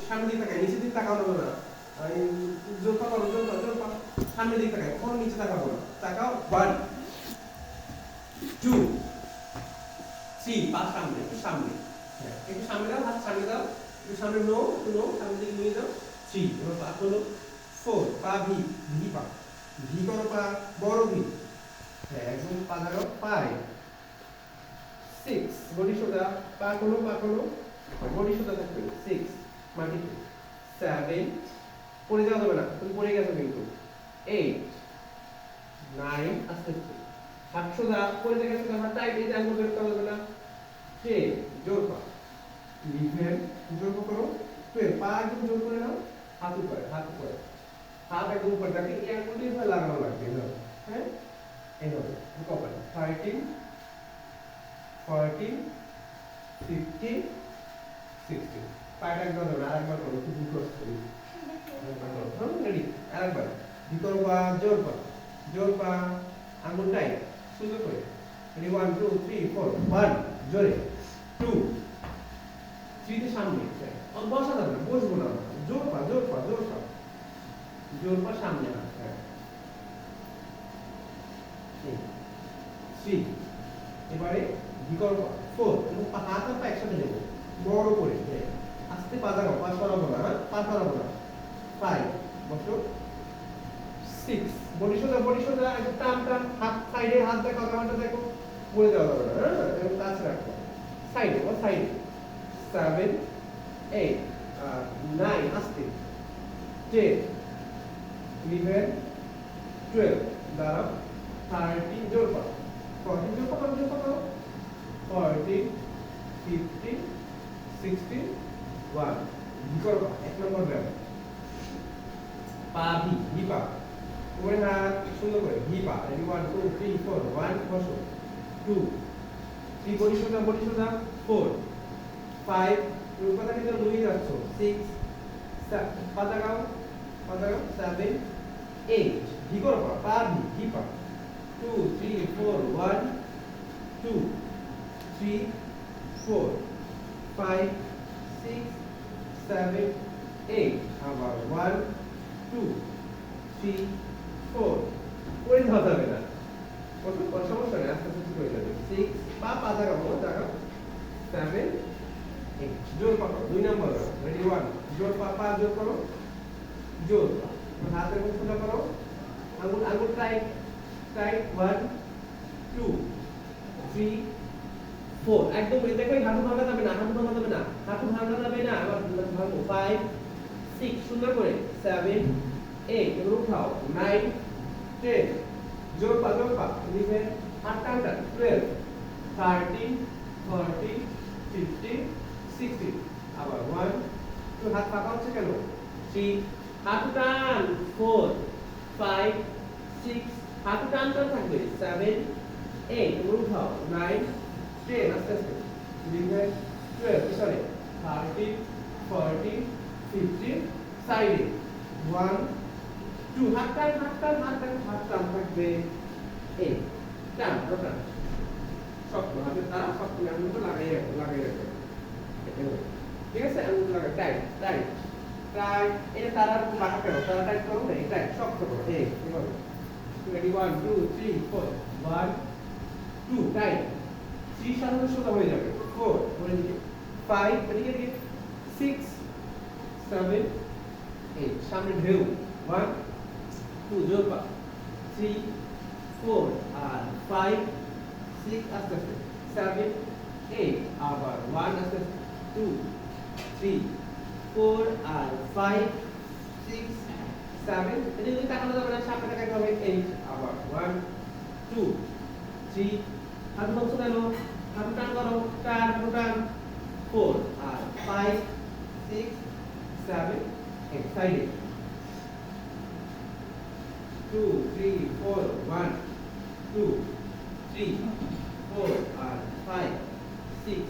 সামনের দিকে তাকায়, নিচের দিকে তাকানো যাবে না। এই জোরপা করো, জোরপা সামনের দিকে তাকায়, কোনো নিচে তাকাবো না। তাকাও 1 2 3 পা সামনে, একটু সামনে। হ্যাঁ, একটু সামনে দাও, হাত সামনে দাও, একটু সামনে নো সামনের দিকে নিয়ে যাও। 3 এবার পা হলো 4 পা ভি পা ভি করো, পা বড় ভি। হ্যাঁ, একদম পা দাও 5 6 বডি সোজা, পা খোলো বডি সোজা থাকবে। 6 মাটিতে 7 পড়ে যাওয়া যাবে না, তুমি পড়ে গেছো কিন্তু। 8 9 আস্তে আস্তে হাত সোজা, পড়ে গেছো হাত টাইট, এই আঙ্গুল বের করা যাবে না। 10 জোর পা 11 জোর পা করো। 12 পা একদম জোর করে নাও, হাত উপরে হাত একদম উপরে রাখে, এই আঙ্গুলটি ভাবে লাগানো লাগবে। হ্যাঁ, এইভাবে কপালে। 13 14 15 16 পাটা একবার ধরো, আরেকবার করো, খুব ক্লোজ করি। রেডি, আরেকবার ভিতর পা জোর পা আঙ্গুল টাইট সুন্দর করে। রেডি 1 2 3 4 1 জোরে 2 3 তে সামনে। বসা যাবে না, বসবো না, জোর পা সামনে। হ্যাঁ 3 এবারে বিকল্প 4 এবং হাত আর পা একসাথে নেব বড় করে। আস্তে পা দাঁড়াও, পা সরাবো না, পা সরাবো না। 5 বসো। 6 বডি সোজা একটু টান হাত সাইডে, হাত দেখো, কামাটা দেখো, পড়ে যাওয়া যাবে না। হ্যাঁ, এরকম কাজ রাখো সাইডে 7 8 9 আস্তে 10 11 12 দাঁড়াও 13 জোর পা 14 জোর পা 14 15 16 1 বিকল্প 1 নম্বর ব্যায়াম পা ভি পা ওই হাত সুন্দর করে ভি পা। রেডি 1 2 3 4 1 বসো 2 3 বডি সোজা 4 5 তুমি কথা কিন্তু লুই যাচ্ছ 6 পা দাগাও 7 8 ভি করো পা ভি পা 2 3 4 1 2 3 4 5 6 7 8 আবার 1 2 3 4 ওই ধরা যাবে না, কত সমস্যা নেই, আস্তে আস্তে ঠিক হয়ে যাবে। 6 পা দাগাবো 7 8 জোর পা 2 নম্বর। রেডি 1 জোর পা জোর করো, জোর হাতের মুখ সোজা করো, আঙ্গুল টাইট 1 2 3 4 একদম দেখো, হাঁটু ভাঙা যাবে না, আবার ভাঙো 5 6 সুন্দর করে 7 8 এবার উঠাও 9 10 জোর পা 11 হাত টানটা 12 13 14 15 16 আবার 1 তো হাত ফাঁকা হচ্ছে কেন? 3 হাত টান 4 5 6 হাত টান থাকবে 7 8 এবার উঠাও 9 10 আস্তে আস্তে 11 12 সরি 13 14 15 সাইডে 1 2 হাত টান থাকবে 8 টান রোটান শক্ত হাতের দ্বারা শক্ত আঙুলটা লাগাই রাখো ঠিক আছে, আঙুল লাগাই টাইট এটা তারা লাগা কেন, তারা টাইট করো না, টাইট শক্ত করো এইভাবে। রেডি 1 2 3 4 1 2 টাইট 3 সাধারণ সোজা হয়ে যাবে 4 ওই দিকে 5 এদিকে 6 7 8 সামনে ঢেউ 1 2 জোর পা 3 4 আর 5 6 আস্তে আস্তে 7 8 আবার 1 আস্তে আস্তে 2 3 4 আর 5 6 7 এদিকে তাকানো যাবে না, সামনে তাকাতে হবে 8 আবার 1 2 3 হাত বক্স গেল, হাত টান করো 4 টান 4 আর 5 6 7 8 সাইডে 2 3 4 1 2 3 4 আর 5 6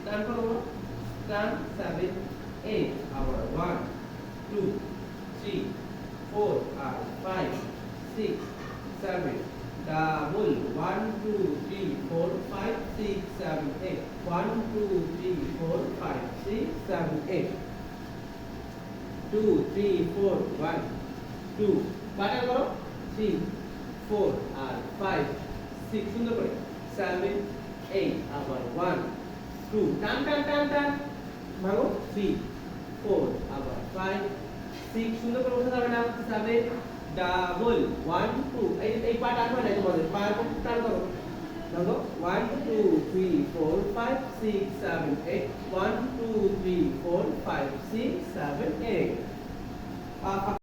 টান করো 7 8 আবার 1 2 3 4 আর 5 6 7 ডাবল 1 2 3 4 5 6 7 8 1 2 3 4 5 6 7 8 2 3 4 1 2 বাটার করো 3 4 আর 5 6 সুন্দর করে 7 8 আবার 1 2 টান টান টান টান ভাঙো 3 4 আবার 5 6 সুন্দর করে উঠে যাবে না 7 ডাবল 1 2 এই পার্ট আসবে না তোমাদের পার্ট টান করো ভাঙো 1 2 3 4 5 6 7 8 1 2 3 4 5 6 7 8